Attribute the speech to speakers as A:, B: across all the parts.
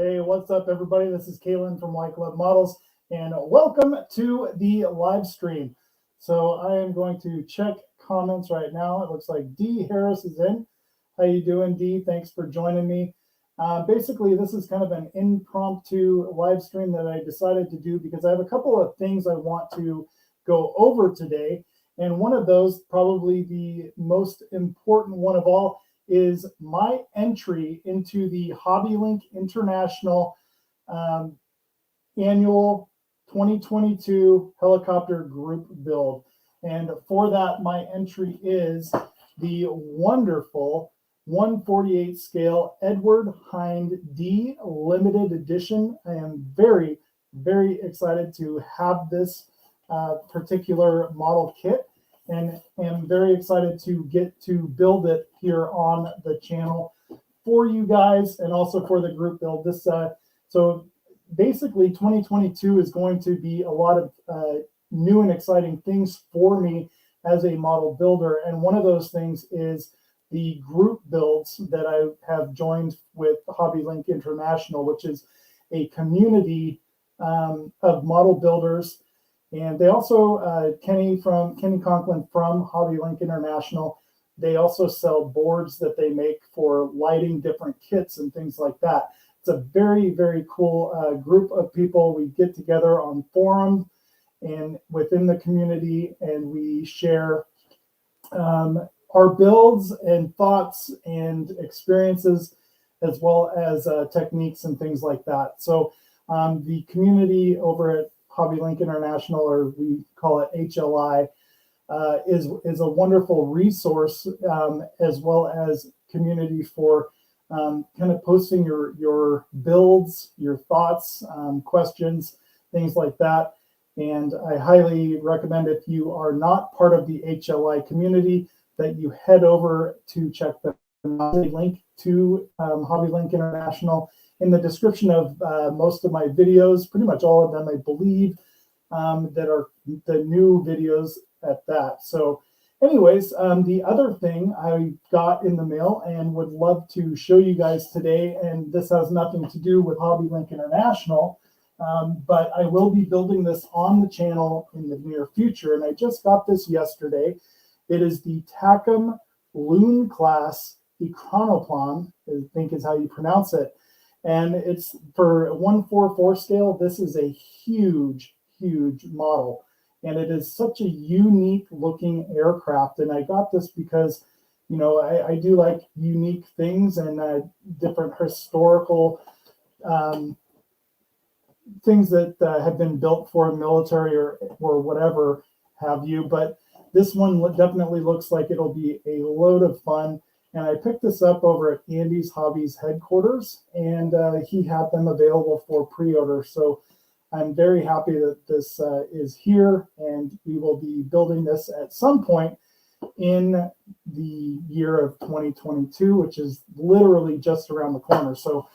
A: Hey, what's up, everybody? This is Kaylin from Y Club Models, and welcome to the live stream. So I am going to check comments right now. It looks like D. Harris is in. How you doing, D? Thanks for joining me. Basically, this is kind of an impromptu live stream that I decided to do because I have a couple of things I want to go over today. And one of those, probably the most important one of all, is my entry into the HobbyLink International annual 2022 helicopter group build. And for that, my entry is the wonderful 1/48 scale Eduard Hind D limited edition. I am very, very excited to have this particular model kit, and am very excited to get to build it here on the channel for you guys and also for the group build. This so basically 2022 is going to be a lot of new and exciting things for me as a model builder, and one of those things is the group builds that I have joined with HobbyLink International, which is a community of model builders. And they also, Kenny Conklin from HobbyLink International, they also sell boards that they make for lighting different kits and things like that. It's a very, very cool group of people. We get together on forums and within the community, and we share our builds and thoughts and experiences, as well as techniques and things like that. So the community over at HobbyLink International, or we call it HLI, is a wonderful resource, as well as community for kind of posting your builds, your thoughts, questions, things like that. And I highly recommend, if you are not part of the HLI community, that you head over to check the link to HobbyLink International in the description of most of my videos, pretty much all of them, I believe, that are the new videos at that. So anyways, the other thing I got in the mail and would love to show you guys today, and this has nothing to do with HobbyLink International, but I will be building this on the channel in the near future, and I just got this yesterday. It is the Takom LUN-CLASS EKRANOPLAN, I think is how you pronounce it. And it's for 1/4/4 scale. This is a huge, huge model. And it is such a unique looking aircraft. And I got this because, you know, I do like unique things and different historical things that have been built for the military or whatever have you. But this one definitely looks like it'll be a load of fun. And I picked this up over at Andy's Hobbies headquarters, and he had them available for pre-order. So I'm very happy that this is here, and we will be building this at some point in the year of 2022, which is literally just around the corner. So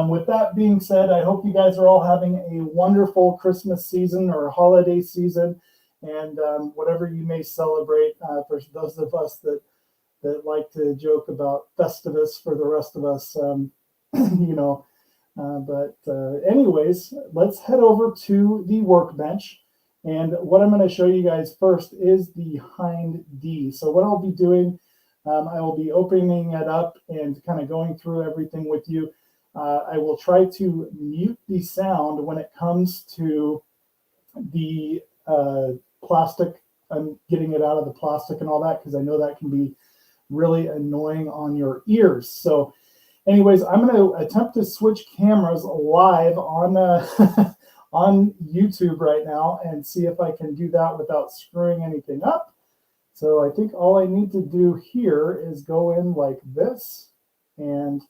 A: with that being said, I hope you guys are all having a wonderful Christmas season or holiday season, and whatever you may celebrate. For those of us that like to joke about Festivus, for the rest of us, you know. But anyways, let's head over to the workbench. And what I'm going to show you guys first is the Hind D. So what I'll be doing, I will be opening it up and kind of going through everything with you. I will try to mute the sound when it comes to the plastic. I'm getting it out of the plastic and all that, because I know that can be really annoying on your ears. So anyways, I'm going to attempt to switch cameras live on on YouTube right now and see if I can do that without screwing anything up. So I think all I need to do here is go in like this, and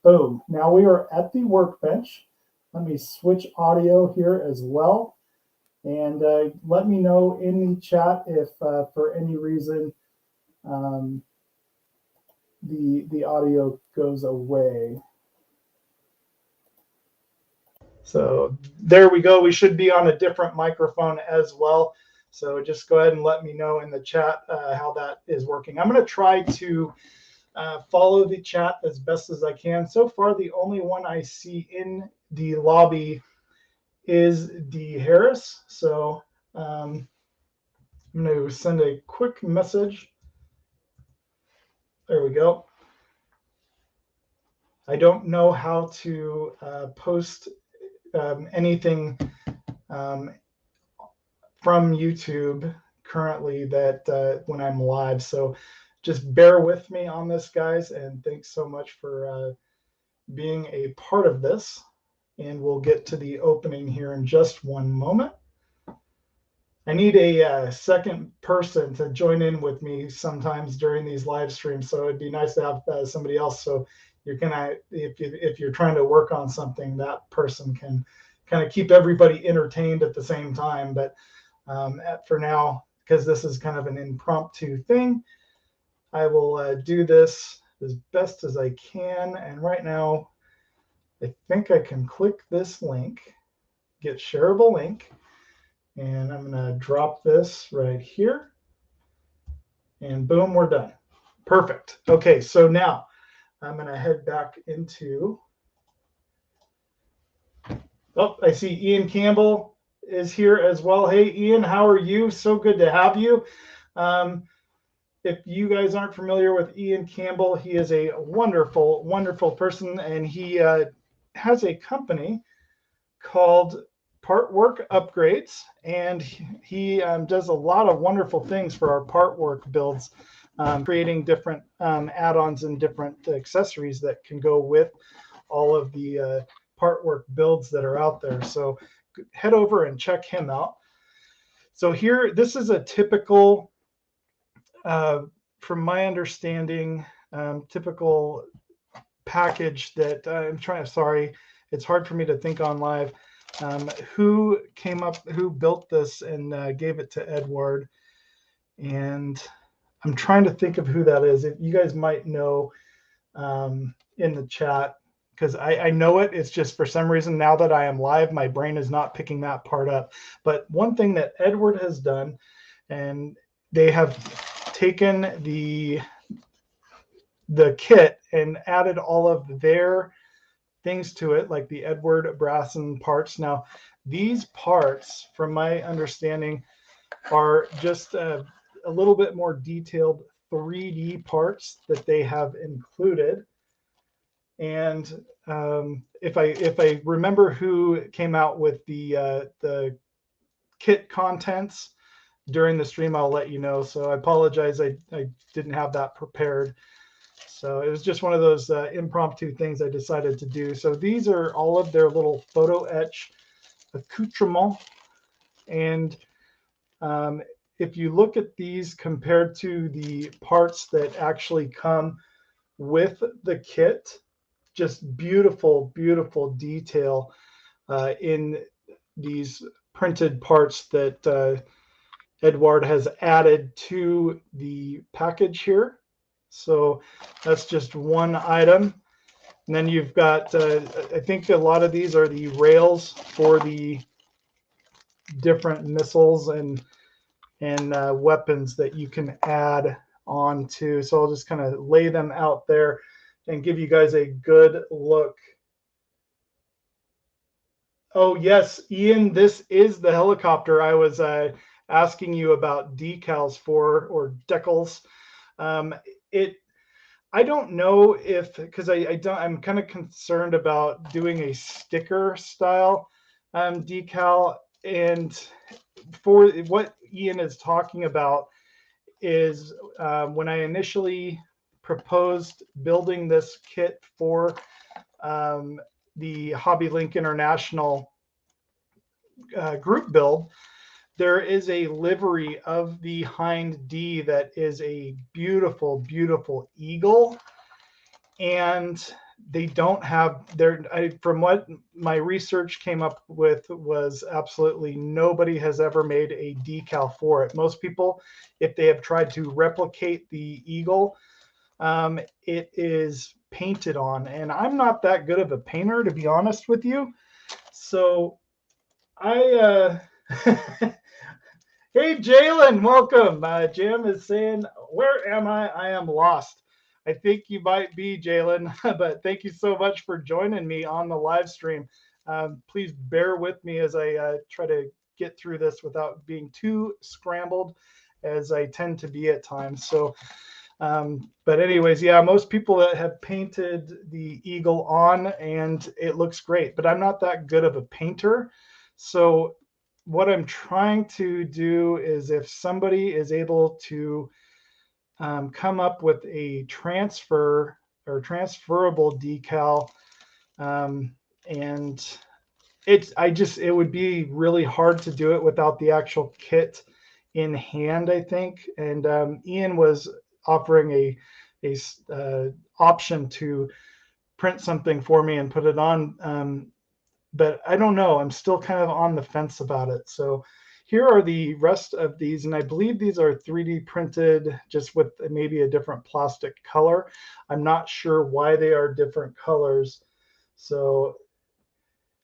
A: boom. Now we are at the workbench. Let me switch audio here as well. And let me know in the chat if for any reason the audio goes away. So there we go. We should be on a different microphone as well. So just go ahead and let me know in the chat how that is working. I'm going to try to follow the chat as best as I can. So far, the only one I see in the lobby is D. Harris. So I'm going to send a quick message. There we go. I don't know how to post anything from YouTube currently that when I'm live. So just bear with me on this, guys. And thanks so much for being a part of this. And we'll get to the opening here in just one moment. I need a second person to join in with me sometimes during these live streams. So it'd be nice to have somebody else. So you're gonna, if you're trying to work on something, that person can kind of keep everybody entertained at the same time. But for now, because this is kind of an impromptu thing, I will do this as best as I can. And right now, I think I can click this link, get shareable link. And I'm going to drop this right here. And boom, we're done. Perfect. Okay, so now I'm going to head back into... Oh, I see Ian Campbell is here as well. Hey, Ian, how are you? So good to have you. If you guys aren't familiar with Ian Campbell, he is a wonderful, wonderful person. And he has a company called Part Work Upgrades, and he does a lot of wonderful things for our part work builds, creating different add-ons and different accessories that can go with all of the part work builds that are out there. So head over and check him out. So here, this is a typical, from my understanding, typical package that sorry, it's hard for me to think on live. Who built this and gave it to Eduard. And I'm trying to think of who that is. If you guys might know in the chat, because I know it. It's just for some reason now that I am live, my brain is not picking that part up. But one thing that Eduard has done, and they have taken the kit and added all of their things to it, like the Eduard Brasson parts. Now, these parts, from my understanding, are just a little bit more detailed 3D parts that they have included. And if I remember who came out with the kit contents during the stream, I'll let you know. So I apologize, I didn't have that prepared. So it was just one of those impromptu things I decided to do. So these are all of their little photo etch accoutrements. And if you look at these compared to the parts that actually come with the kit, just beautiful, beautiful detail in these printed parts that Eduard has added to the package here. So that's just one item. And then you've got, I think a lot of these are the rails for the different missiles and weapons that you can add on to. So I'll just kind of lay them out there and give you guys a good look. Oh, yes, Ian, this is the helicopter I was asking you about decals for, or decals. I don't know if, because I'm kind of concerned about doing a sticker style decal. And for what Ian is talking about is when I initially proposed building this kit for the Hobby Link International group build, there is a livery of the Hind D that is a beautiful, beautiful eagle. And they don't have from what my research came up with, was absolutely nobody has ever made a decal for it. Most people, if they have tried to replicate the eagle, it is painted on. And I'm not that good of a painter, to be honest with you. So hey, Jalen, welcome. Jim is saying, where am I? I am lost. I think you might be, Jalen, but thank you so much for joining me on the live stream. Please bear with me as I try to get through this without being too scrambled, as I tend to be at times. So, but anyways, yeah, most people that have painted the eagle on, and it looks great, but I'm not that good of a painter. So what I'm trying to do is, if somebody is able to come up with a transfer or transferable decal, um, and it would be really hard to do it without the actual kit in hand, I think. And Ian was offering a option to print something for me and put it on. But I don't know. I'm still kind of on the fence about it. So here are the rest of these, and I believe these are 3D printed, just with maybe a different plastic color. I'm not sure why they are different colors. So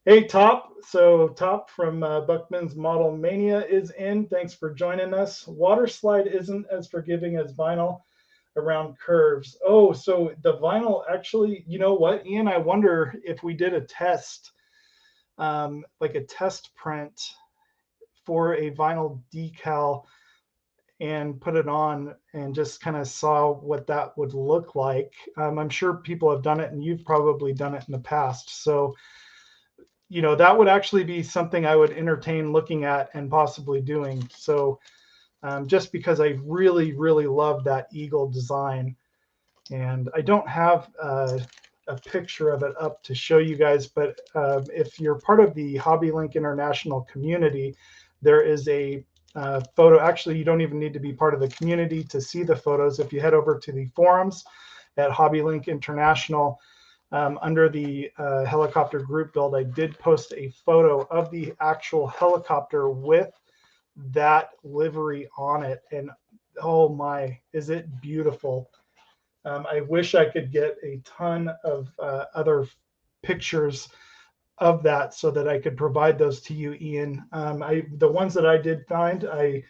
A: hey, Top. So Top from Buckman's Model Mania is in. Thanks for joining us. Water slide isn't as forgiving as vinyl around curves. Oh, so the vinyl actually, you know what, Ian? I wonder if we did a test, like a test print for a vinyl decal and put it on and just kind of saw what that would look like. I'm sure people have done it, and you've probably done it in the past. So, you know, that would actually be something I would entertain looking at and possibly doing. So just because I really, really love that eagle design. And I don't have a picture of it up to show you guys, but if you're part of the HobbyLink International community, there is a photo. Actually, you don't even need to be part of the community to see the photos. If you head over to the forums at HobbyLink International, under the helicopter group build, I did post a photo of the actual helicopter with that livery on it. And oh my, is it beautiful. I wish I could get a ton of other pictures of that so that I could provide those to you, Ian. The ones that I did find, I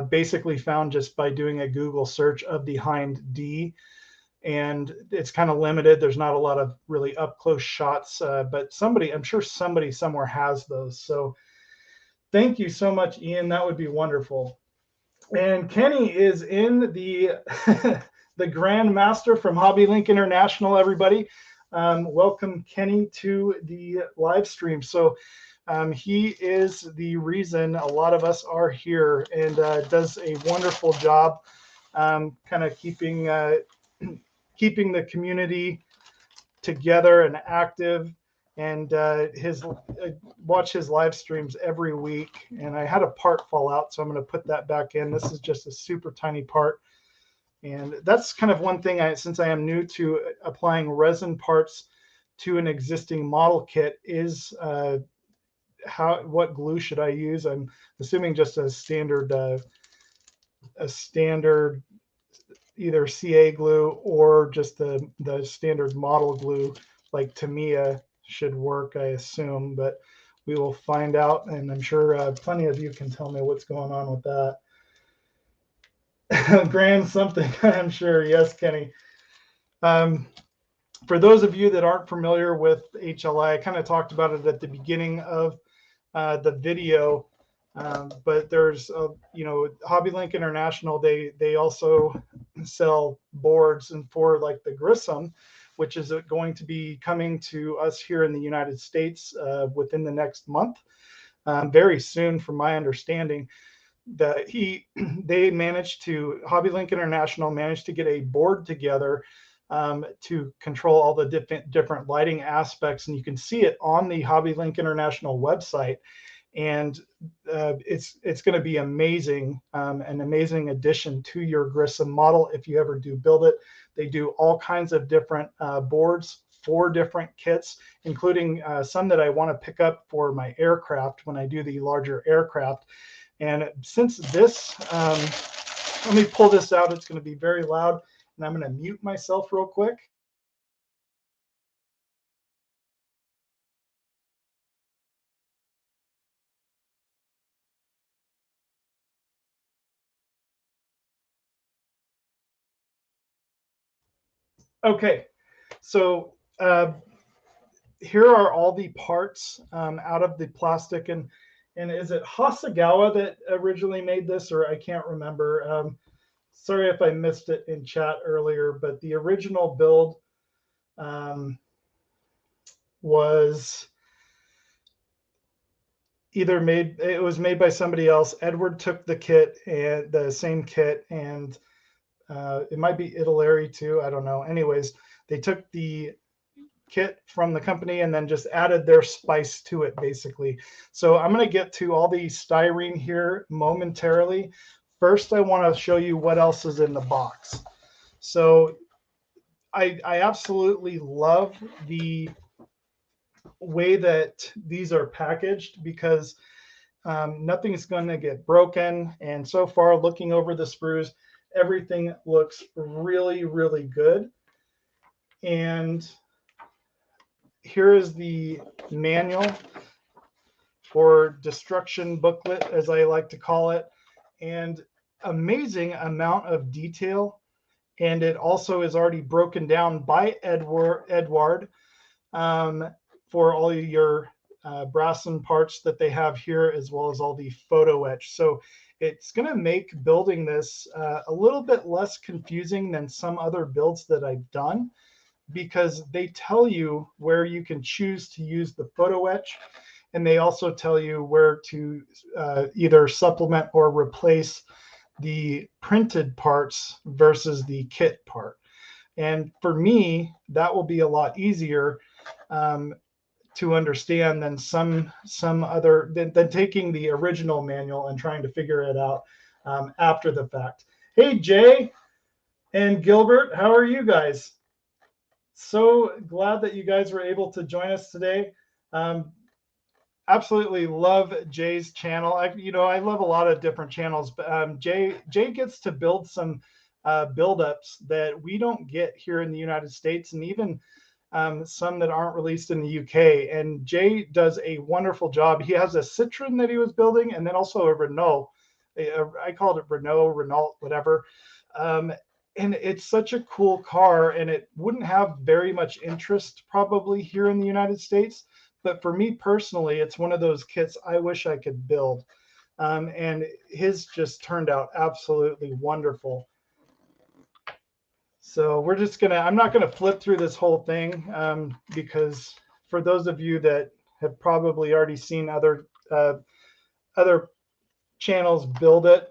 A: basically found just by doing a Google search of the Hind D, and it's kind of limited. There's not a lot of really up close shots, but I'm sure somebody somewhere has those. So thank you so much, Ian. That would be wonderful. And Kenny is in the the Grand Master from HobbyLink International, everybody. Welcome, Kenny, to the live stream. So he is the reason a lot of us are here, and does a wonderful job kind of keeping the community together and active. And watch his live streams every week. And I had a part fall out, so I'm going to put that back in. This is just a super tiny part. And that's kind of one thing, since I am new to applying resin parts to an existing model kit, is what glue should I use? I'm assuming just a standard either CA glue or just the standard model glue like Tamiya should work, I assume, but we will find out, and I'm sure plenty of you can tell me what's going on with that. Grand something, I'm sure. Yes, Kenny. For those of you that aren't familiar with HLI, I kind of talked about it at the beginning of the video. But there's, HobbyLink International, they also sell boards, and for like the Grissom, which is going to be coming to us here in the United States within the next month, very soon, from my understanding, that HobbyLink International managed to get a board together to control all the different lighting aspects, and you can see it on the HobbyLink International website. And it's going to be amazing, an amazing addition to your Grissom model if you ever do build it. They do all kinds of different boards for different kits, including some that I want to pick up for my aircraft when I do the larger aircraft. And since this, let me pull this out. It's going to be very loud, and I'm going to mute myself real quick. Okay, so here are all the parts out of the plastic, and is it Hasegawa that originally made this, or I can't remember. Sorry if I missed it in chat earlier, but the original build was either made, it was made by somebody else. Edward took the kit, and the same kit, and it might be Italy too, I don't know. Anyways, they took the kit from the company and then just added their spice to it, basically. So I'm going to get to all the styrene here momentarily. First, I want to show you what else is in the box. So I absolutely love the way that these are packaged, because nothing's going to get broken. And so far, looking over the sprues, everything looks really, really good. And here is the manual, or destruction booklet, as I like to call it, and amazing amount of detail. And it also is already broken down by Eduard for all your Brasson parts that they have here, as well as all the photo etch. So it's going to make building this a little bit less confusing than some other builds that I've done, because they tell you where you can choose to use the photo etch, and they also tell you where to either supplement or replace the printed parts versus the kit part. And for me, that will be a lot easier to understand than some other than taking the original manual and trying to figure it out after the fact. Hey, Jay and Gilbert, how are you guys? So glad that you guys were able to join us today. Absolutely love Jay's channel. I love a lot of different channels, but Jay gets to build some buildups that we don't get here in the United States, and even some that aren't released in the UK. And Jay does a wonderful job. He has a Citroen that he was building, and then also a Renault. I called it Renault, whatever. And it's such a cool car, and it wouldn't have very much interest probably here in the United States. But for me personally, it's one of those kits I wish I could build. And his just turned out absolutely wonderful. So we're just I'm not gonna flip through this whole thing because for those of you that have probably already seen other channels build it,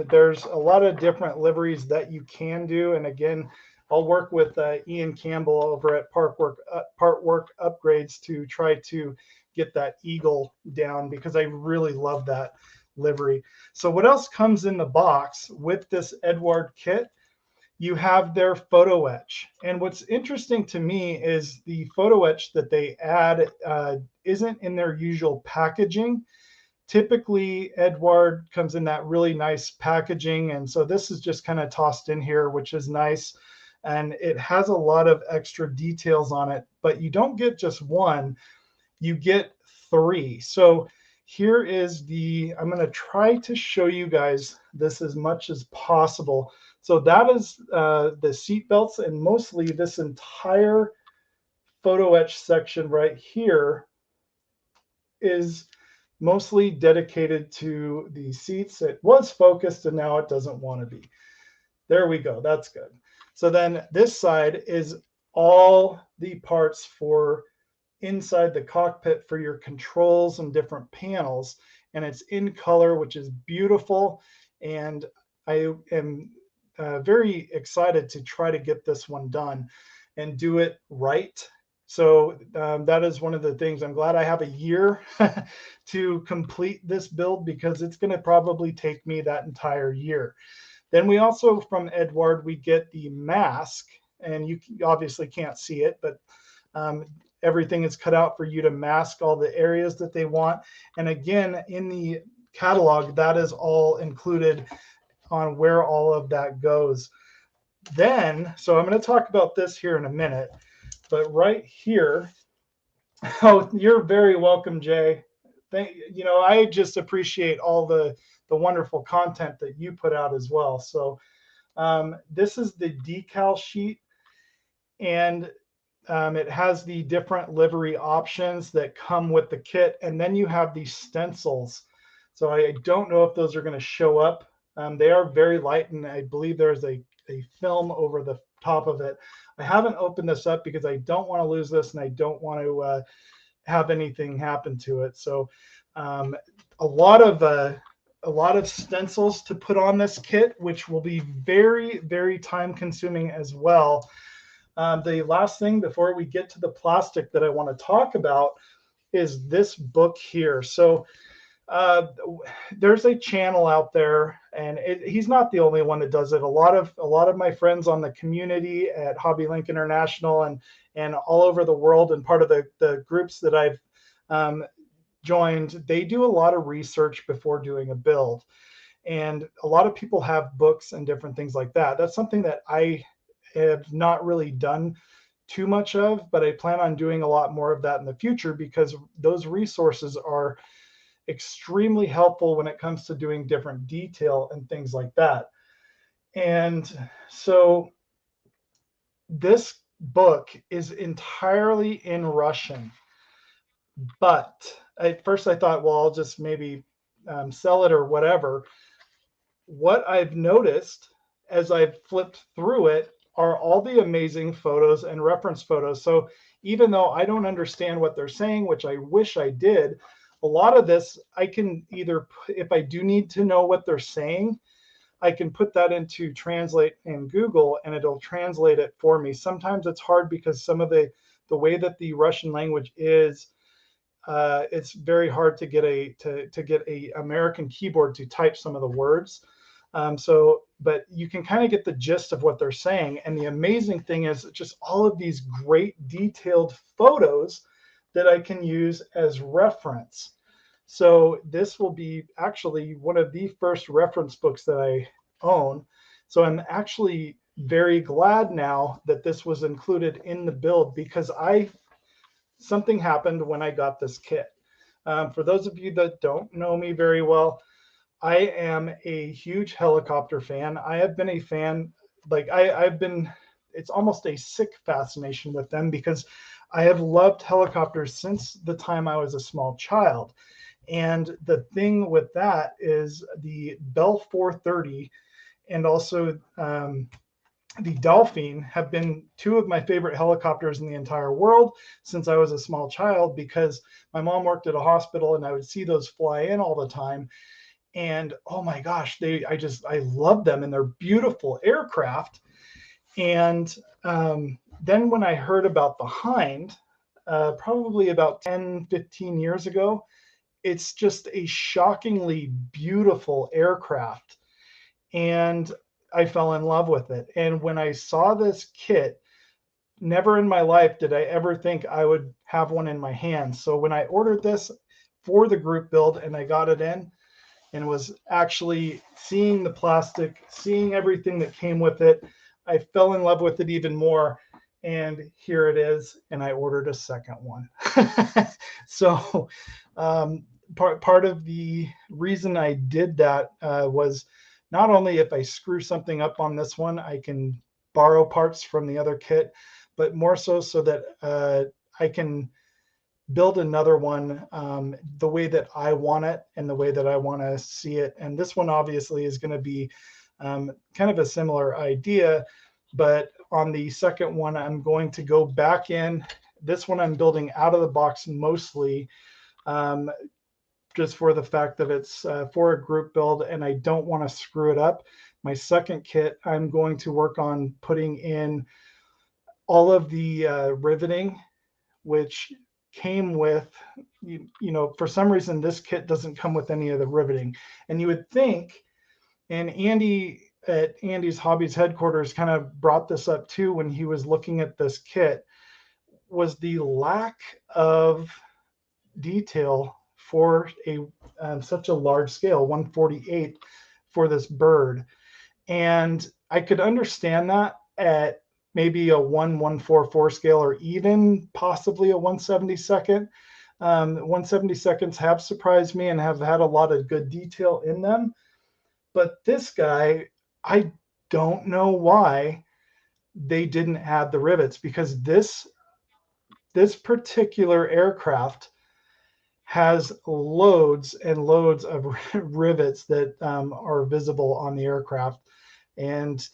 A: there's a lot of different liveries that you can do. And again, I'll work with Ian Campbell over at Partwork Upgrades to try to get that eagle down, because I really love that livery. So what else comes in the box with this Eduard kit? You have their photo etch. And what's interesting to me is the photo etch that they add isn't in their usual packaging. Typically, Eduard comes in that really nice packaging. And so this is just kind of tossed in here, which is nice. And it has a lot of extra details on it, but you don't get just one, you get three. So here is I'm going to try to show you guys this as much as possible. So that is the seat belts, and mostly this entire photo etch section right here is mostly dedicated to the seats. It was focused and now it doesn't want to be. There we go. That's good. So then this side is all the parts for inside the cockpit for your controls and different panels. And it's in color, which is beautiful. And I am very excited to try to get this one done and do it right. So that is one of the things. I'm glad I have a year to complete this build, because it's going to probably take me that entire year. Then we also, from Eduard, we get the mask, and you obviously can't see it, but everything is cut out for you to mask all the areas that they want. And again, in the catalog, that is all included on where all of that goes. Then, so I'm going to talk about this here in a minute, but right here, oh, you're very welcome, Jay. I just appreciate all the wonderful content that you put out as well. So this is the decal sheet. and it has the different livery options that come with the kit. And then you have these stencils. So I don't know if those are going to show up. They are very light, and I believe there's a film over the top of it. I haven't opened this up because I don't want to lose this, and I don't want to have anything happen to it. So a lot of stencils to put on this kit, which will be very, very time consuming as well. The last thing before we get to the plastic that I want to talk about is this book here. So there's a channel out there, and he's not the only one that does it. A lot of my friends on the community at Hobby Link International and all over the world, and part of the groups that I've joined, they do a lot of research before doing a build. And a lot of people have books and different things like that. That's something that I have not really done too much of, but I plan on doing a lot more of that in the future, because those resources are extremely helpful when it comes to doing different detail and things like that. And so this book is entirely in Russian, but at first I thought, well, I'll just maybe sell it or whatever. What I've noticed as I've flipped through it are all the amazing photos and reference photos. So even though I don't understand what they're saying, which I wish I did, a lot of this I can either, if I do need to know what they're saying, I can put that into Translate in Google and it'll translate it for me. Sometimes it's hard because some of the way that the Russian language is, it's very hard to get a American keyboard to type some of the words. But you can kind of get the gist of what they're saying. And the amazing thing is just all of these great detailed photos that I can use as reference. So this will be actually one of the first reference books that I own. So I'm actually very glad now that this was included in the build, because something happened when I got this kit. For those of you that don't know me very well, I am a huge helicopter fan. I have been a fan, it's almost a sick fascination with them, because I have loved helicopters since the time I was a small child. And the thing with that is the Bell 430 and also the Dolphin have been two of my favorite helicopters in the entire world since I was a small child, because my mom worked at a hospital and I would see those fly in all the time. And oh my gosh, I love them, and they're beautiful aircraft. And then when I heard about the Hind, probably about 10, 15 years ago, it's just a shockingly beautiful aircraft. And I fell in love with it. And when I saw this kit, never in my life did I ever think I would have one in my hands. So when I ordered this for the group build and I got it in and was actually seeing the plastic, seeing everything that came with it, I fell in love with it even more. And here it is. And I ordered a second one. So part of the reason I did that was not only if I screw something up on this one, I can borrow parts from the other kit, but more so that I can build another one the way that I want it and the way that I want to see it. And this one obviously is going to be kind of a similar idea, but on the second one, I'm going to go back in. This one I'm building out of the box mostly, just for the fact that it's for a group build and I don't want to screw it up. My second kit, I'm going to work on putting in all of the riveting, which came with, for some reason, this kit doesn't come with any of the riveting. And you would think, and Andy at Andy's Hobbies headquarters kind of brought this up too when he was looking at this kit, was the lack of detail for such a large scale, 1/48 for this bird. And I could understand that at maybe a 1/144 scale, or even possibly a 1/72. 1/72 have surprised me and have had a lot of good detail in them. But this guy, I don't know why they didn't add the rivets, because this particular aircraft has loads and loads of rivets that are visible on the aircraft. And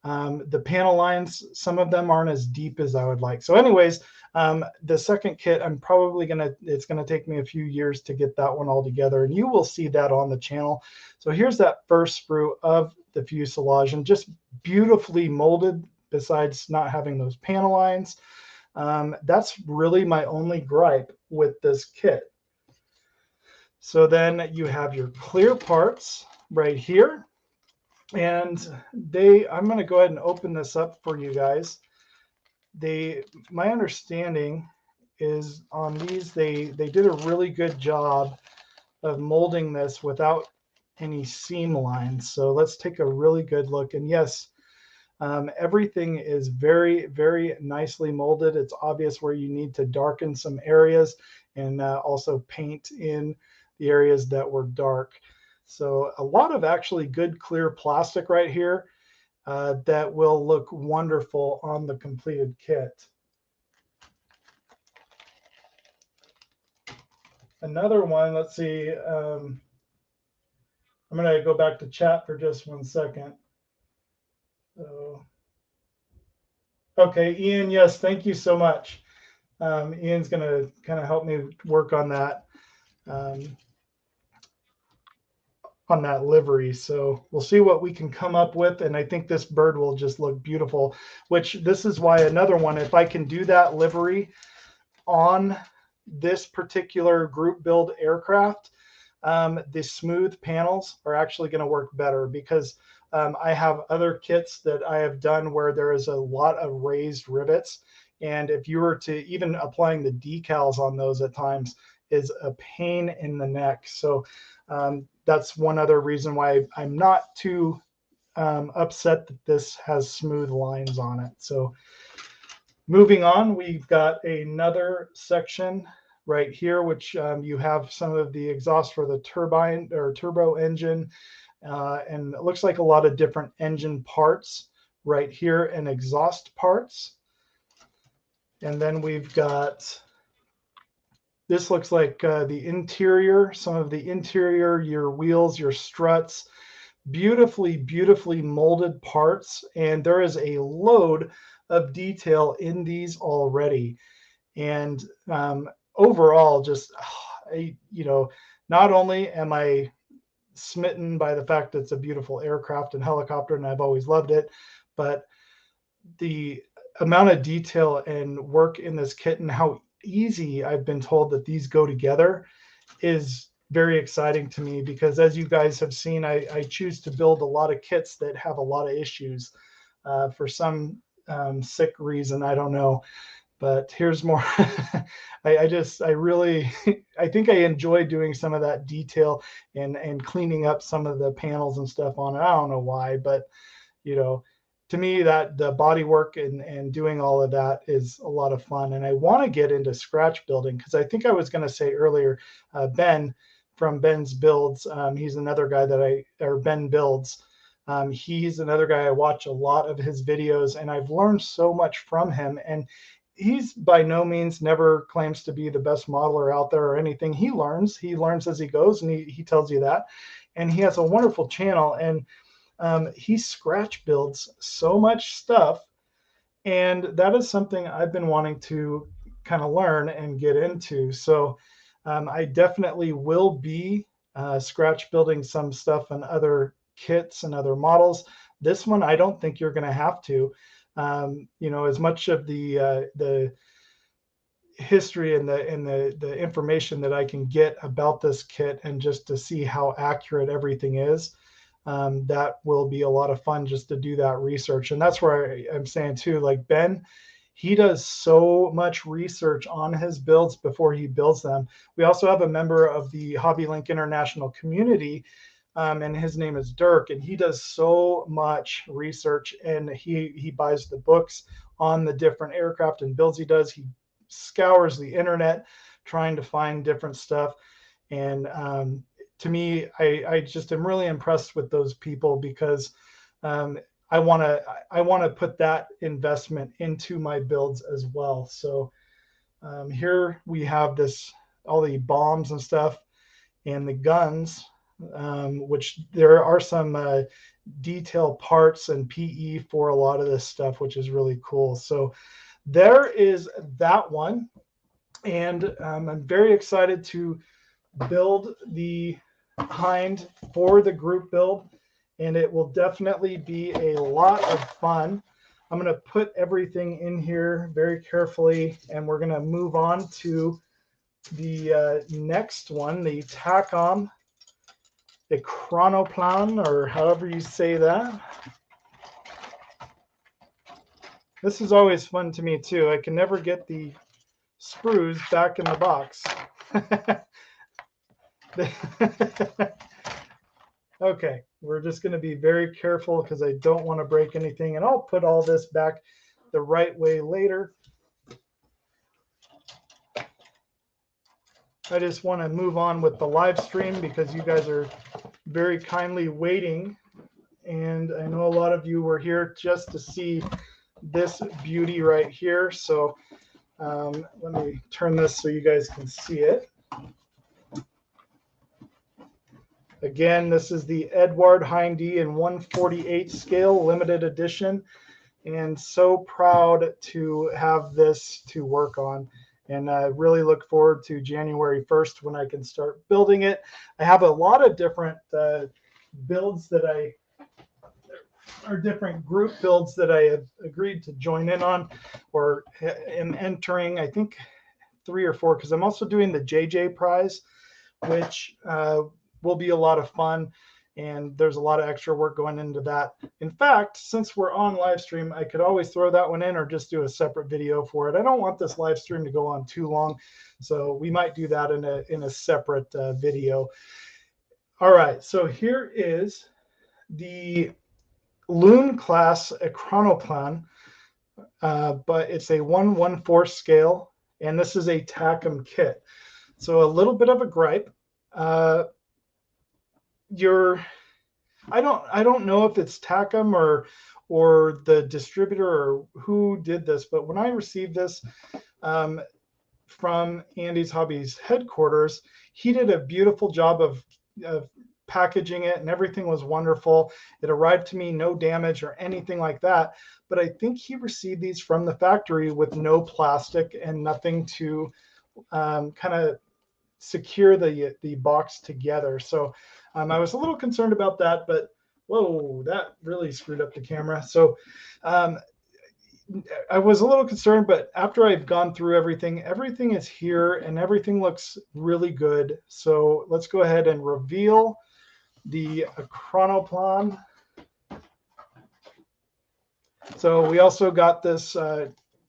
A: the panel lines, some of them aren't as deep as I would like. So anyways, the second kit, it's gonna take me a few years to get that one all together, and you will see that on the channel. So here's that first sprue of the fuselage, and just beautifully molded, besides not having those panel lines. That's really my only gripe with this kit. So then you have your clear parts right here. And I'm going to go ahead and open this up for you guys. My understanding is on these, they did a really good job of molding this without any seam lines. So let's take a really good look. And yes, everything is very, very nicely molded. It's obvious where you need to darken some areas, and also paint in the areas that were dark. So a lot of actually good clear plastic right here that will look wonderful on the completed kit. Another one, let's see. I'm going to go back to chat for just 1 second. So, okay, Ian, yes, thank you so much. Ian's going to kind of help me work on that. On that livery. So we'll see what we can come up with. And I think this bird will just look beautiful, which this is why another one, if I can do that livery on this particular group build aircraft, the smooth panels are actually going to work better, because I have other kits that I have done where there is a lot of raised rivets. And if you were to even applying the decals on those at times is a pain in the neck. So that's one other reason why I'm not too upset that this has smooth lines on it. So moving on, we've got another section right here, which you have some of the exhaust for the turbine or turbo engine. And it looks like a lot of different engine parts right here, and exhaust parts. And then we've got, this looks like the interior, some of the interior, your wheels, your struts, beautifully, beautifully molded parts. And there is a load of detail in these already. And overall, just, not only am I smitten by the fact that it's a beautiful aircraft and helicopter, and I've always loved it, but the amount of detail and work in this kit, and how easy I've been told that these go together, is very exciting to me, because as you guys have seen, I choose to build a lot of kits that have a lot of issues for some sick reason. I don't know, but here's more. I really, I think I enjoy doing some of that detail and cleaning up some of the panels and stuff on it. I don't know why, but to me, that the body work and doing all of that is a lot of fun. And I want to get into scratch building, because I think I was going to say earlier, Ben from Ben's Builds, he's another guy that Ben Builds. He's another guy I watch a lot of his videos, and I've learned so much from him. And he's by no means never claims to be the best modeler out there or anything. He learns as he goes, and he tells you that. And he has a wonderful channel, and he scratch builds so much stuff, and that is something I've been wanting to kind of learn and get into. So I definitely will be scratch building some stuff and other kits and other models. This one, I don't think you're going to have to. As much of the history and the information that I can get about this kit, and just to see how accurate everything is, that will be a lot of fun just to do that research. And that's where I'm saying too, like Ben, he does so much research on his builds before he builds them. We also have a member of the HobbyLink International community, and his name is Dirk, and he does so much research, and he buys the books on the different aircraft and builds he does. He scours the internet trying to find different stuff. And to me, I just am really impressed with those people, because I want to put that investment into my builds as well. So here we have all the bombs and stuff and the guns, which there are some detail parts and PE for a lot of this stuff, which is really cool. So there is that one. And I'm very excited to build the Hind for the group build, and it will definitely be a lot of fun. I'm going to put everything in here very carefully, and we're going to move on to the next one, the Takom EKRANOPLAN, or however you say that. This is always fun to me too. I can never get the screws back in the box. Okay, we're just going to be very careful because I don't want to break anything, and I'll put all this back the right way later. I just want to move on with the live stream because you guys are very kindly waiting, and I know a lot of you were here just to see this beauty right here. So let me turn this so you guys can see it. Again, this is the Eduard HIND in 1/48 scale limited edition, and so proud to have this to work on. And I really look forward to January 1st when I can start building it. I have a lot of different builds that different group builds that I have agreed to join in on, or am entering, I think 3 or 4, because I'm also doing the JJ prize, which will be a lot of fun, and there's a lot of extra work going into that. In fact, since we're on live stream, I could always throw that one in or just do a separate video for it. I don't want this live stream to go on too long, so we might do that in a separate video. All right, so here is the LUN-CLASS EKRANOPLAN, but it's a 1/1/4 scale, and this is a Takom kit. So a little bit of a gripe. I don't know if it's Takom or the distributor or who did this, but when I received this from Andy's Hobbies headquarters, he did a beautiful job of packaging it, and everything was wonderful. It arrived to me, no damage or anything like that. But I think he received these from the factory with no plastic and nothing to kind of secure the box together. So I was a little concerned about that, but whoa, that really screwed up the camera. So I was a little concerned, but after I've gone through everything is here and everything looks really good. So let's go ahead and reveal the EKRANOPLAN. So we also got this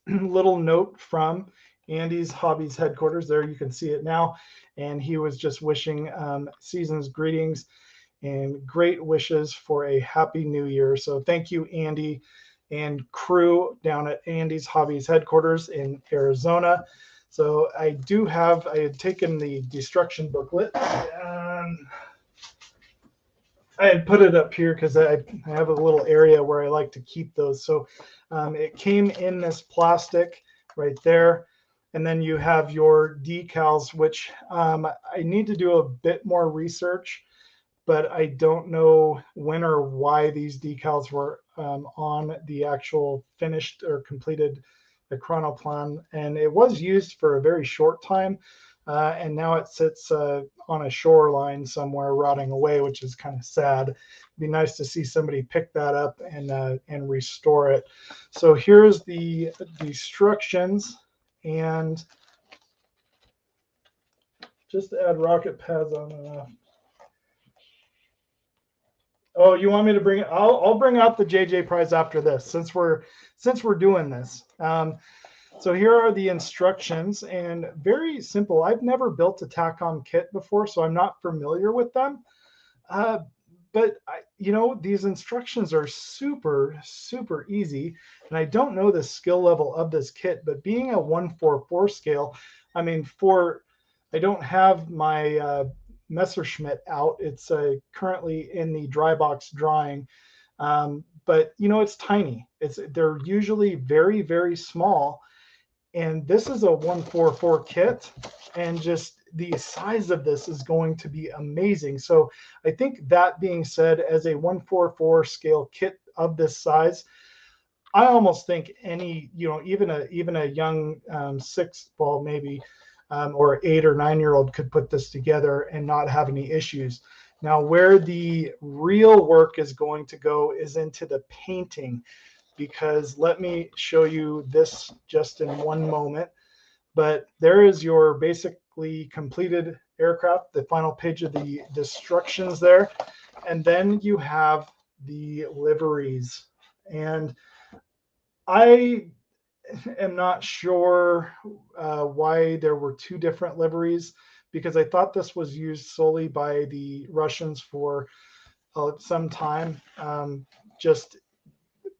A: little note from Andy's Hobbies headquarters. There you can see it now. And he was just wishing season's greetings and great wishes for a happy new year. So thank you, Andy and crew down at Andy's Hobbies headquarters in Arizona. So I had taken the destruction booklet. I had put it up here because I have a little area where I like to keep those. So it came in this plastic right there. And then you have your decals, which I need to do a bit more research, but I don't know when or why these decals were on the actual finished or completed EKRANOPLAN. And it was used for a very short time. And now it sits on a shoreline somewhere rotting away, which is kind of sad. It'd be nice to see somebody pick that up and restore it. So here's the instructions, and just to add rocket pads on. Oh, you want me to bring it? I'll bring out the JJ prize after this, since we're doing this. So here are the instructions, and very simple. I've never built a Takom kit before, so I'm not familiar with them. But these instructions are super, super easy, and I don't know the skill level of this kit, but being a 1/4/4 scale, I mean, I don't have my Messerschmitt out. It's currently in the dry box drying. but you know, it's tiny. They're usually very, very small. And this is a 144 kit, and just the size of this is going to be amazing. So I think, that being said, as a 144 scale kit of this size, I almost think any, you know, even a young well, maybe or 8 or 9 year old could put this together and not have any issues. Now, where the real work is going to go is into the painting, because let me show you this just in one moment. But there is your basically completed aircraft, the final page of the instructions there. And then you have the liveries. And I am not sure why there were two different liveries, because I thought this was used solely by the Russians for some time, just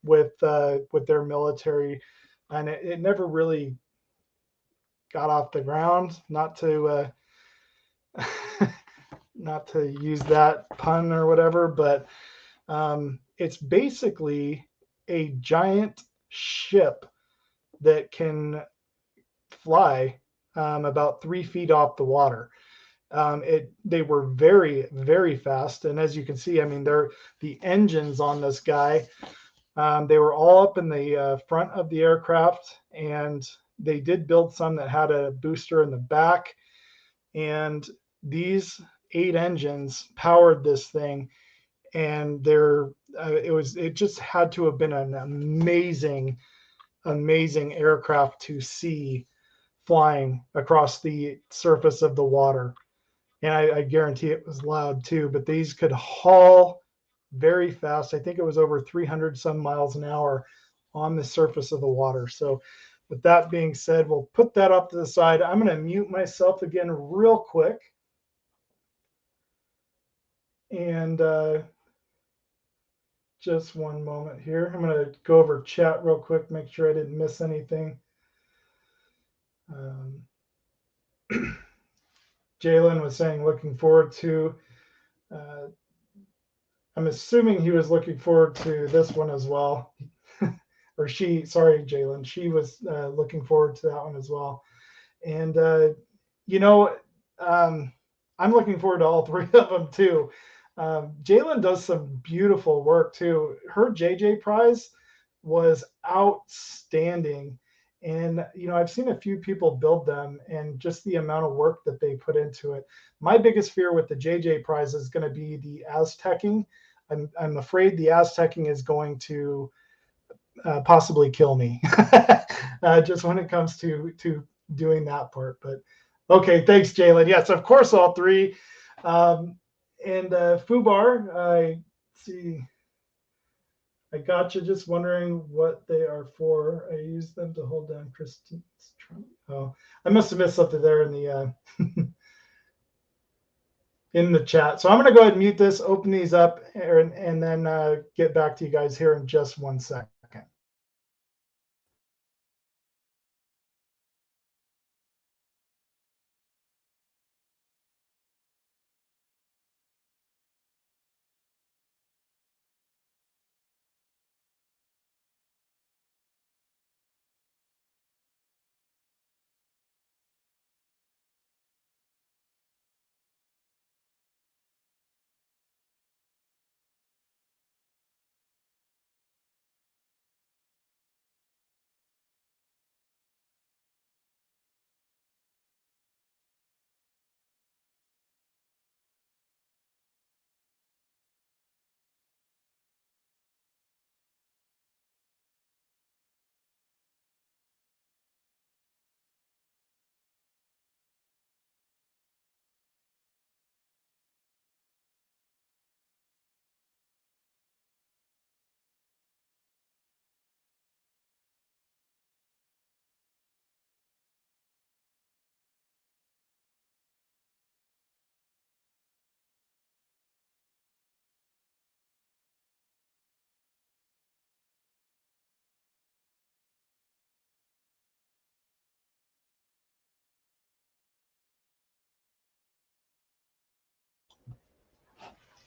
A: with their military, and it never really got off the ground. Not to not to use that pun or whatever, but it's basically a giant ship that can fly about 3 feet off the water. They were very, very fast, and as you can see, I mean, the engines on this guy. They were all up in the front of the aircraft, and they did build some that had a booster in the back. And these 8 engines powered this thing, and it just had to have been an amazing, amazing aircraft to see flying across the surface of the water. And I guarantee it was loud too. But these could haul very fast. I think it was over 300 some miles an hour on the surface of the water. So with that being said, we'll put that up to the side. I'm going to mute myself again real quick. And just one moment here. I'm going to go over chat real quick, make sure I didn't miss anything. Jalen was saying looking forward to, I'm assuming he was looking forward to this one as well. Or sorry, Jalen, she was looking forward to that one as well. And, you know, I'm looking forward to all 3 of them too. Jalen does some beautiful work too. Her JJ prize was outstanding. And, you know, I've seen a few people build them, and just the amount of work that they put into it. My biggest fear with the JJ prize is going to be the Aztecing. I'm afraid the Aztecing is going to possibly kill me just when it comes to doing that part. But okay, thanks, Jalen. Yes, of course, all 3. And Fubar, I see. I got you. Just wondering what they are for. I use them to hold down Christine's trunk. Oh, I must have missed something there in the in the chat. So I'm going to go ahead and mute this, open these up, and then get back to you guys here in just one second.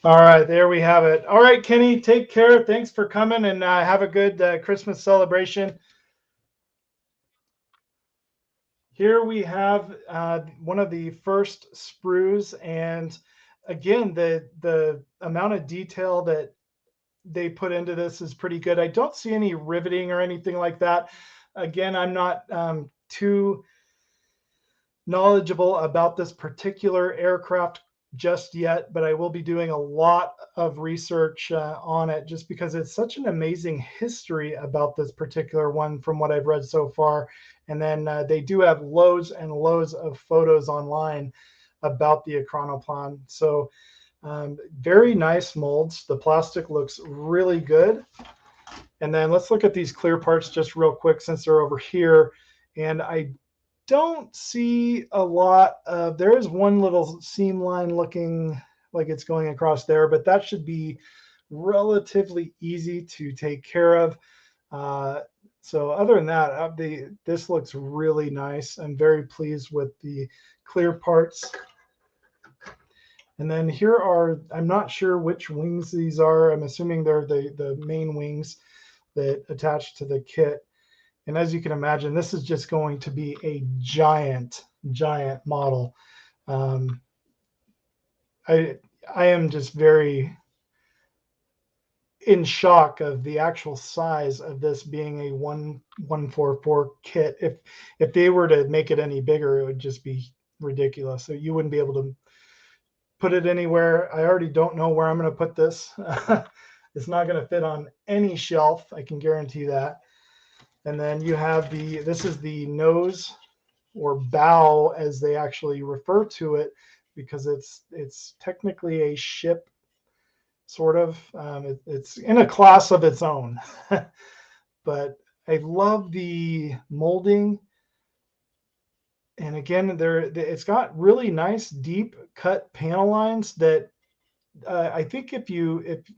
A: All right, there we have it. All right, Kenny, take care. Thanks for coming, and have a good Christmas celebration. Here we have one of the first sprues, and again, the amount of detail that they put into this is pretty good. I don't see any riveting or anything like that. Again, I'm not too knowledgeable about this particular aircraft just yet, but I will be doing a lot of research on it just because it's such an amazing history about this particular one from what I've read so far. And then they do have loads and loads of photos online about the Ekranoplan. So very nice molds. The plastic looks really good. And then let's look at these clear parts just real quick since they're over here. And I don't see a lot of, there is one little seam line looking like it's going across there, but that should be relatively easy to take care of. So other than that, this looks really nice. I'm very pleased with the clear parts. And then here are, I'm not sure which wings these are. I'm assuming they're the main wings that attach to the kit. And as you can imagine, this is just going to be a giant, giant model. I am just very in shock of the actual size of this being a 144 kit. If they were to make it any bigger, it would just be ridiculous. So you wouldn't be able to put it anywhere. I already don't know where I'm going to put this. It's not going to fit on any shelf. I can guarantee that. And then you have this is the nose or bow as they actually refer to it, because it's technically a ship, sort of. It's in a class of its own. But I love the molding. And again, it's got really nice deep cut panel lines that I think if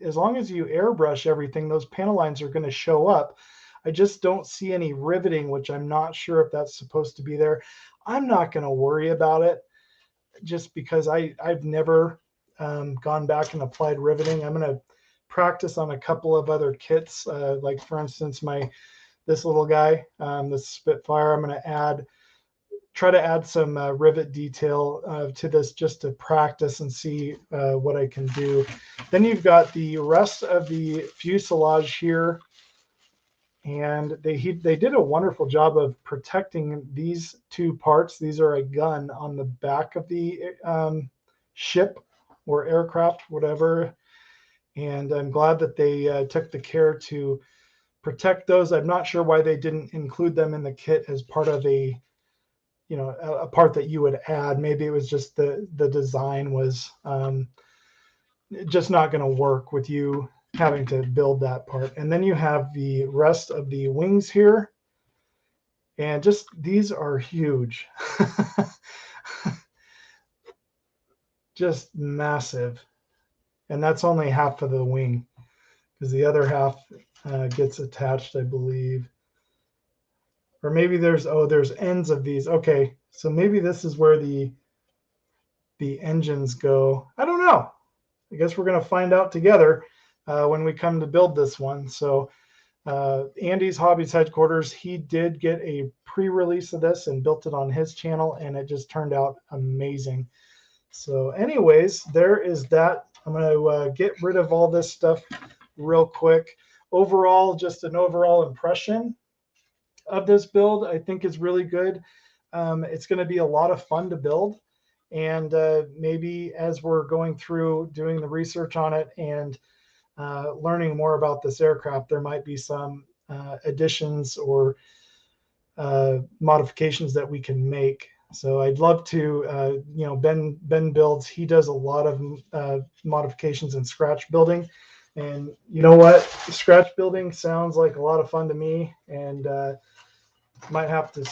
A: as long as you airbrush everything, those panel lines are going to show up. I just don't see any riveting, which I'm not sure if that's supposed to be there. I'm not going to worry about it just because I've never gone back and applied riveting. I'm going to practice on a couple of other kits, like for instance, this little guy, this Spitfire. I'm going to try to add some rivet detail to this just to practice and see what I can do. Then you've got the rest of the fuselage here, and they did a wonderful job of protecting these two parts. These are a gun on the back of the ship or aircraft, whatever. And I'm glad that they took the care to protect those. I'm not sure why they didn't include them in the kit as part of a part that you would add. Maybe it was just the design was just not going to work with you having to build that part. And then you have the rest of the wings here, and just these are huge. Just massive. And that's only half of the wing, because the other half gets attached, I believe. Or maybe there's ends of these. Okay, so maybe this is where the engines go. I don't know. I guess we're going to find out together when we come to build this one. So Andy's Hobbies headquarters, he did get a pre-release of this and built it on his channel, and it just turned out amazing. So anyways, there is that. I'm going to get rid of all this stuff real quick. Overall, just an overall impression of this build, I think, is really good. It's going to be a lot of fun to build. And maybe as we're going through doing the research on it and learning more about this aircraft, there might be some additions or modifications that we can make. So I'd love to, Ben builds, he does a lot of modifications in scratch building. And you know what? Scratch building sounds like a lot of fun to me, and might have to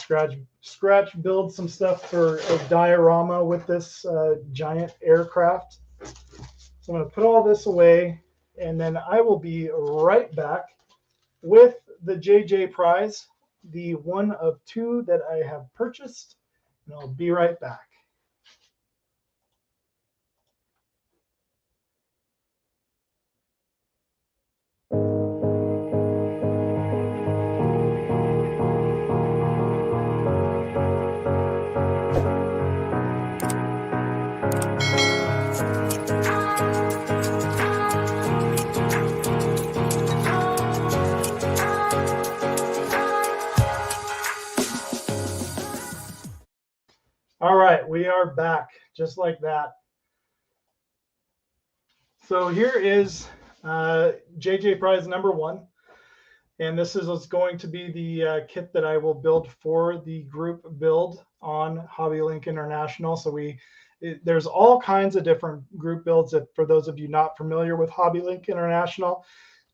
A: scratch build some stuff for a diorama with this giant aircraft. So I'm going to put all this away, and then I will be right back with the JJ prize, the one of two that I have purchased, and I'll be right back. are back, just like that. So here is JJ Prize number 1. And this is going to be the kit that I will build for the group build on HobbyLink International. So there's all kinds of different group builds for those of you not familiar with HobbyLink International.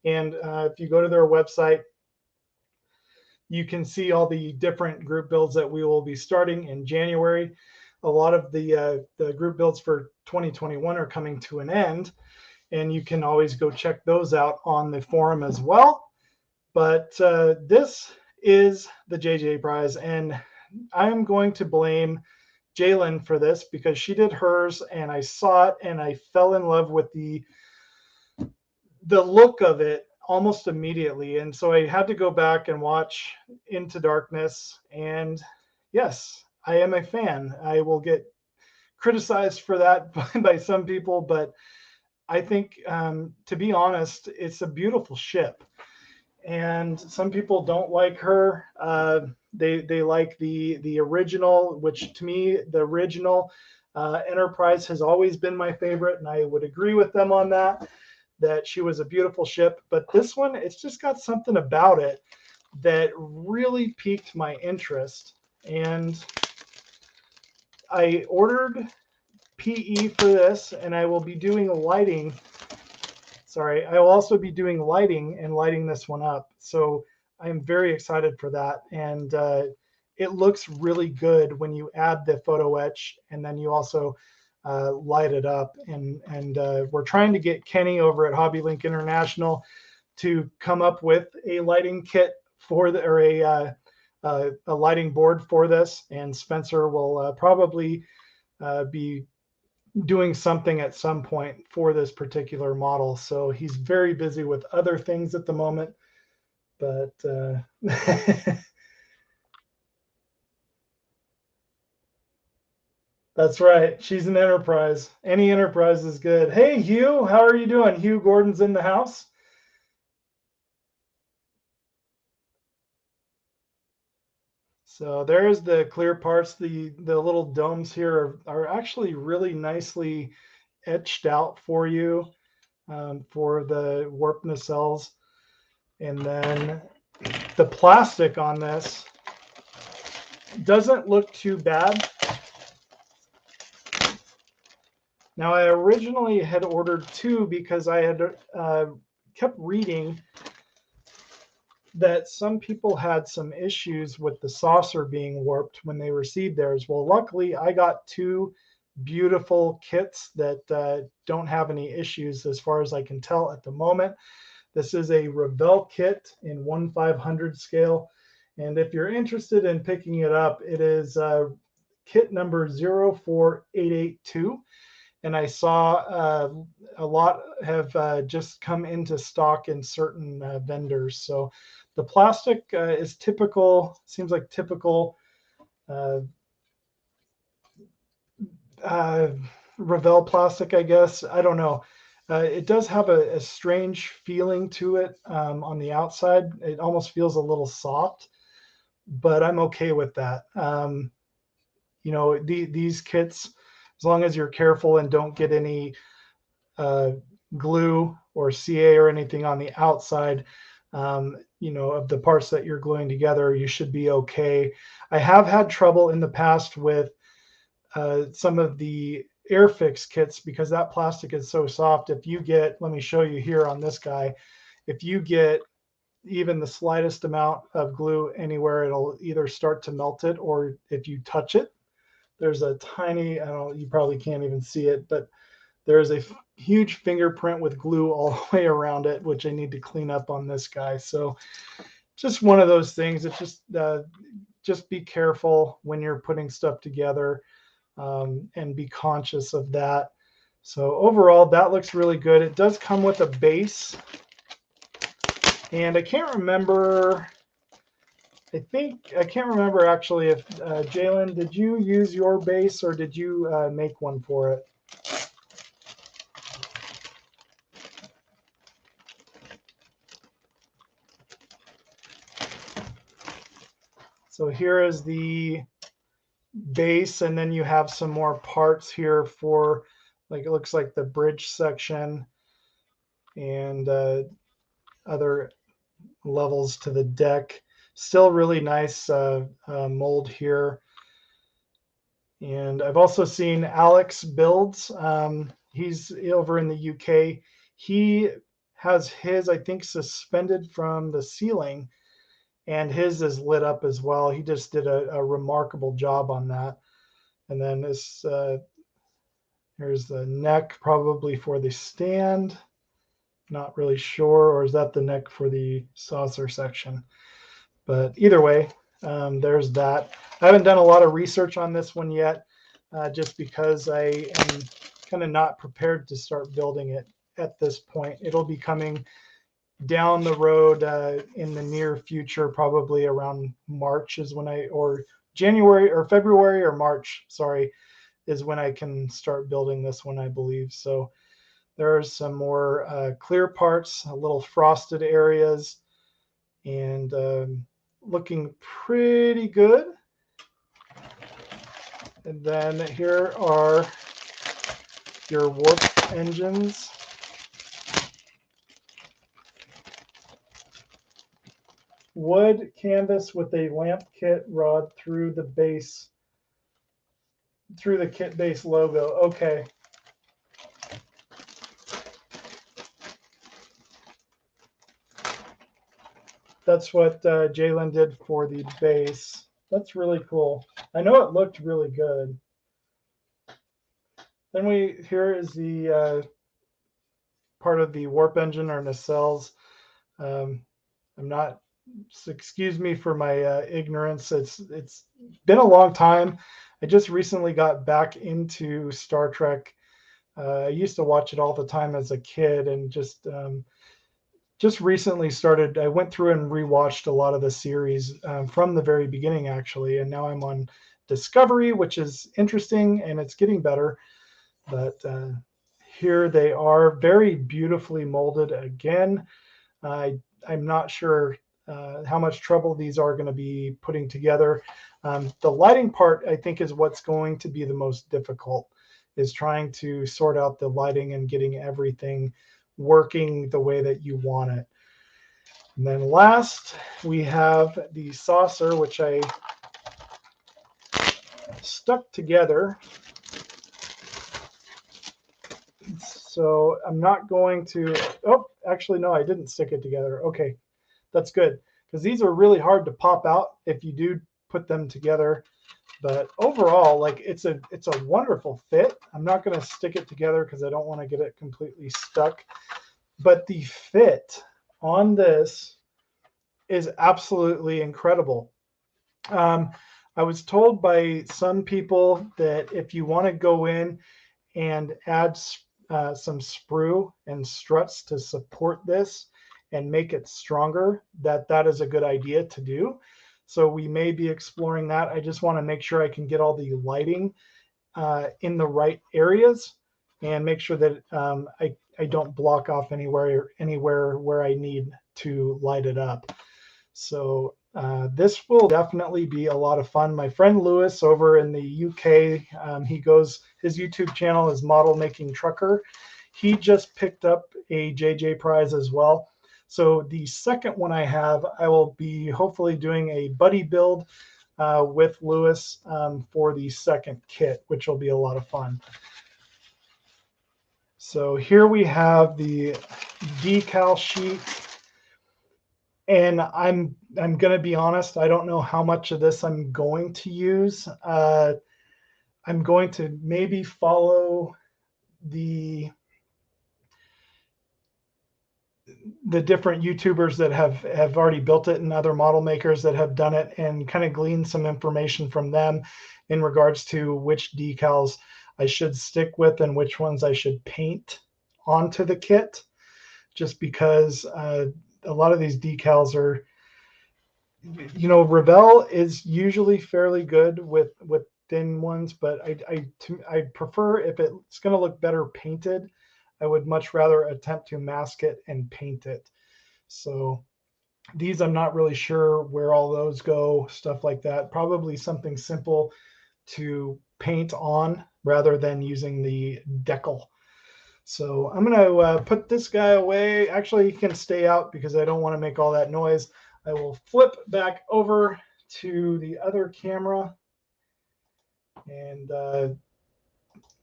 A: And if you go to their website, you can see all the different group builds that we will be starting in January. A lot of the group builds for 2021 are coming to an end, and you can always go check those out on the forum as well. But this is the JJ Prize, and I am going to blame Jalen for this because she did hers, and I saw it, and I fell in love with the look of it almost immediately. And so I had to go back and watch Into Darkness, and yes, I am a fan. I will get criticized for that by some people, but I think, to be honest, it's a beautiful ship. And some people don't like her. They like the original, which to me, the original Enterprise has always been my favorite, and I would agree with them on that she was a beautiful ship. But this one, it's just got something about it that really piqued my interest. And I ordered PE for this, and I will be doing lighting. Sorry, I will also be doing lighting and lighting this one up. So I'm very excited for that. And it looks really good when you add the photo etch and then you also light it up. And we're trying to get Kenny over at HobbyLink International to come up with a lighting kit for a lighting board for this. And Spencer will probably be doing something at some point for this particular model. So he's very busy with other things at the moment, but that's right. She's an Enterprise. Any Enterprise is good. Hey, Hugh, how are you doing? Hugh Gordon's in the house. So there's the clear parts. The little domes here are actually really nicely etched out for you for the warp nacelles. And then the plastic on this doesn't look too bad. Now, I originally had ordered 2 because I had kept reading that some people had some issues with the saucer being warped when they received theirs. Well, luckily, I got 2 beautiful kits that don't have any issues as far as I can tell at the moment. This is a Revell kit in 1/500 scale. And if you're interested in picking it up, it is kit number 04882. And I saw a lot have just come into stock in certain vendors. So the plastic is typical, seems like typical Revell plastic, I guess. I don't know. It does have a strange feeling to it on the outside. It almost feels a little soft, but I'm okay with that. You know, these kits, as long as you're careful and don't get any glue or CA or anything on the outside, you know, of the parts that you're gluing together, you should be okay. I have had trouble in the past with some of the Airfix kits because that plastic is so soft. If you get, let me show you here on this guy, if you get even the slightest amount of glue anywhere, it'll either start to melt it, or if you touch it, there's a tiny, I don't know, you probably can't even see it, but there's a huge fingerprint with glue all the way around it, which I need to clean up on this guy. So just one of those things. It's just be careful when you're putting stuff together and be conscious of that. So overall, that looks really good. It does come with a base. And I can't remember, I can't remember actually if, Jalen, did you use your base or did you make one for it? So here is the base, and then you have some more parts here for, like, it looks like the bridge section and other levels to the deck. Still really nice mold here. And I've also seen Alex builds. He's over in the UK. He has his, I think, suspended from the ceiling, and his is lit up as well. He just did a remarkable job on that. And then this, here's the neck probably for the stand. Not really sure, or is that the neck for the saucer section? But either way, there's that. I haven't done a lot of research on this one yet, just because I am kind of not prepared to start building it at this point. It'll be coming down the road in the near future, probably around March is when or January or February or March, sorry, is when I can start building this one, I believe. So there's some more clear parts, a little frosted areas, and looking pretty good. And then here are your warp engines. Wood canvas with a lamp kit rod through the base, through the kit base logo. Okay. That's what Jalen did for the base. That's really cool. I know it looked really good. Then here is the part of the warp engine or nacelles. I'm not, excuse me for my ignorance. It's been a long time. I just recently got back into Star Trek. I used to watch it all the time as a kid, and just recently started. I went through and rewatched a lot of the series from the very beginning, actually, and now I'm on Discovery, which is interesting, and it's getting better. But here they are, very beautifully molded again. I'm not sure how much trouble these are going to be putting together. The lighting part, I think, is what's going to be the most difficult, is trying to sort out the lighting and getting everything working the way that you want it. And then last, we have the saucer, which I stuck together. So I'm not going to, oh, actually, no, I didn't stick it together. Okay, that's good, because these are really hard to pop out if you do put them together. But overall, like, it's a wonderful fit. I'm not going to stick it together because I don't want to get it completely stuck. But the fit on this is absolutely incredible. I was told by some people that if you want to go in and add some sprue and struts to support this and make it stronger, that is a good idea to do. So we may be exploring that. I just want to make sure I can get all the lighting in the right areas and make sure that I don't block off anywhere where I need to light it up. So this will definitely be a lot of fun. My friend Lewis over in the UK, his YouTube channel is Model Making Trucker. He just picked up a JJ prize as well. So the second one I have, I will be hopefully doing a buddy build with Lewis for the second kit, which will be a lot of fun. So here we have the decal sheet. And I'm going to be honest, I don't know how much of this I'm going to use. I'm going to maybe follow the different YouTubers that have already built it and other model makers that have done it, and kind of glean some information from them in regards to which decals I should stick with and which ones I should paint onto the kit, just because a lot of these decals are, Revell is usually fairly good with thin ones, but I prefer, if it's going to look better painted, I would much rather attempt to mask it and paint it. So these, I'm not really sure where all those go, stuff like that. Probably something simple to paint on rather than using the decal. So I'm going to put this guy away. Actually, he can stay out because I don't want to make all that noise. I will flip back over to the other camera and let's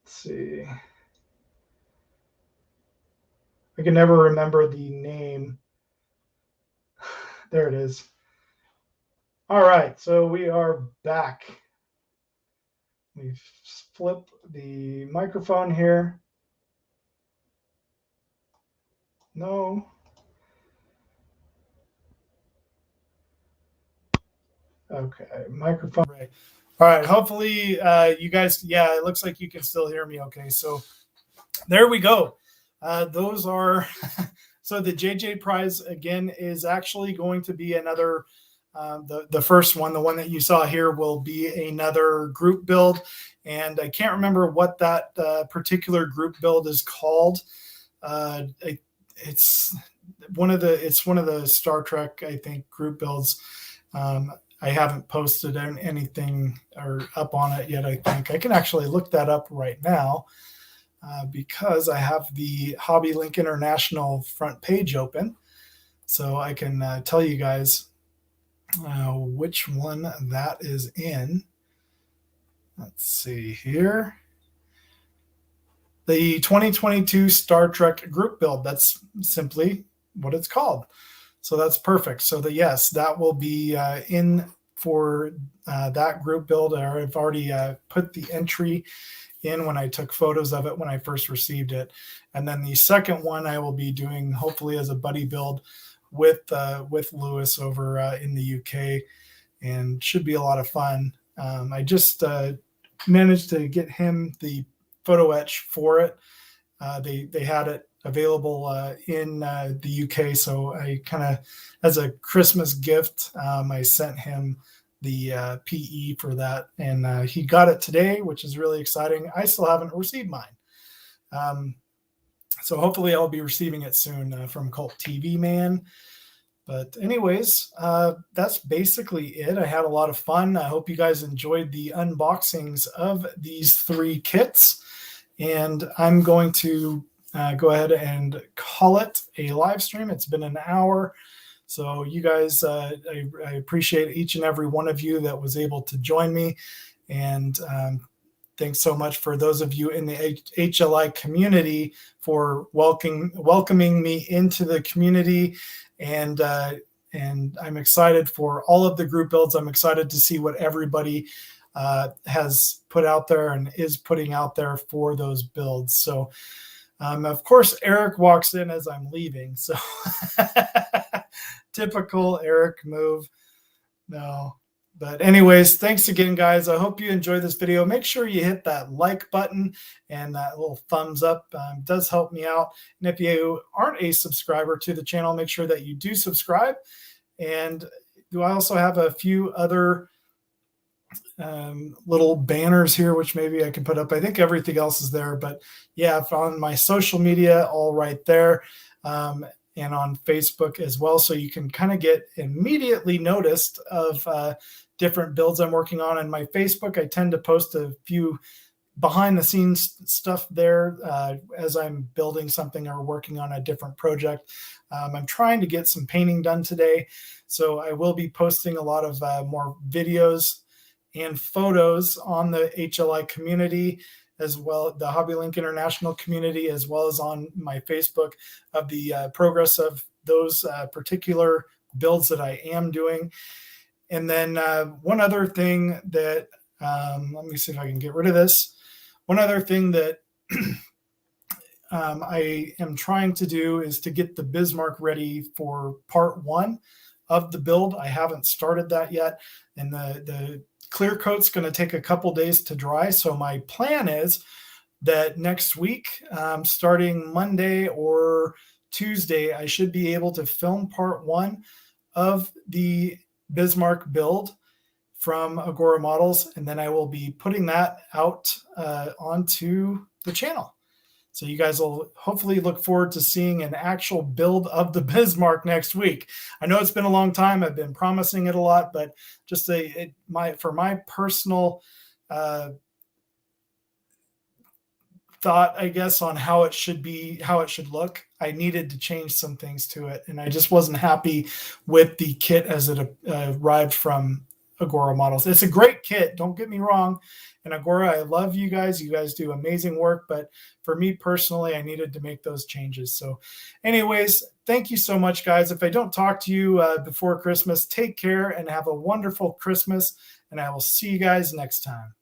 A: see. I can never remember the name. There it is. All right, so we are back. We flip the microphone here. No. Okay, microphone. Right. All right, hopefully you guys, yeah, it looks like you can still hear me okay. So there we go. Those are, so the JJ prize again is actually going to be another, the first one, the one that you saw here will be another group build. And I can't remember what that particular group build is called. It's one of the Star Trek, I think, group builds. I haven't posted anything or up on it yet. I think I can actually look that up right now because I have the Hobby Link International front page open, so I can tell you guys which one that is in. Let's see here. The 2022 Star Trek group build. That's simply what it's called. So that's perfect. So yes, that will be in for that group build. I've already put the entry in when I took photos of it when I first received it. And then the second one I will be doing hopefully as a buddy build with Lewis over in the UK, and should be a lot of fun. I just managed to get him the photo etch for it. They had it available in the UK, so I kind of, as a Christmas gift, I sent him the PE for that, and he got it today, which is really exciting. I still haven't received mine, so hopefully I'll be receiving it soon from Cult TV Man. But anyways, that's basically it. I had a lot of fun. I hope you guys enjoyed the unboxings of these 3 kits, and I'm going to go ahead and call it a live stream. It's been an hour. So you guys, I appreciate each and every one of you that was able to join me. And thanks so much for those of you in the HLI community for welcoming me into the community. And I'm excited for all of the group builds. I'm excited to see what everybody has put out there and is putting out there for those builds. So of course, Eric walks in as I'm leaving. So typical Eric move. No. But anyways, thanks again, guys. I hope you enjoyed this video. Make sure you hit that like button and that little thumbs up. It does help me out. And if you aren't a subscriber to the channel, make sure that you do subscribe. And I also have a few other little banners here, which maybe I can put up. I think everything else is there. But yeah, on my social media, all right there. And on Facebook as well. So you can kind of get immediately noticed of different builds I'm working on. In my Facebook, I tend to post a few behind the scenes stuff there as I'm building something or working on a different project. I'm trying to get some painting done today. So I will be posting a lot of more videos and photos on the HLI community, as well the Hobby Link International community, as well as on my Facebook of the progress of those particular builds that I am doing. And then one other thing that, let me see if I can get rid of this. One other thing that I am trying to do is to get the Bismarck ready for part 1 of the build. I haven't started that yet. And the clear coat's going to take a couple days to dry. So my plan is that next week, starting Monday or Tuesday, I should be able to film part 1 of the Bismarck build from Agora Models. And then I will be putting that out onto the channel. So you guys will hopefully look forward to seeing an actual build of the Bismarck next week. I know it's been a long time. I've been promising it a lot, but just for my personal thought, I guess, on how it should be, how it should look. I needed to change some things to it, and I just wasn't happy with the kit as it arrived from Agora Models. It's a great kit, don't get me wrong. And Agora, I love you guys. You guys do amazing work, but for me personally, I needed to make those changes. So anyways, thank you so much, guys. If I don't talk to you before Christmas, take care and have a wonderful Christmas, and I will see you guys next time.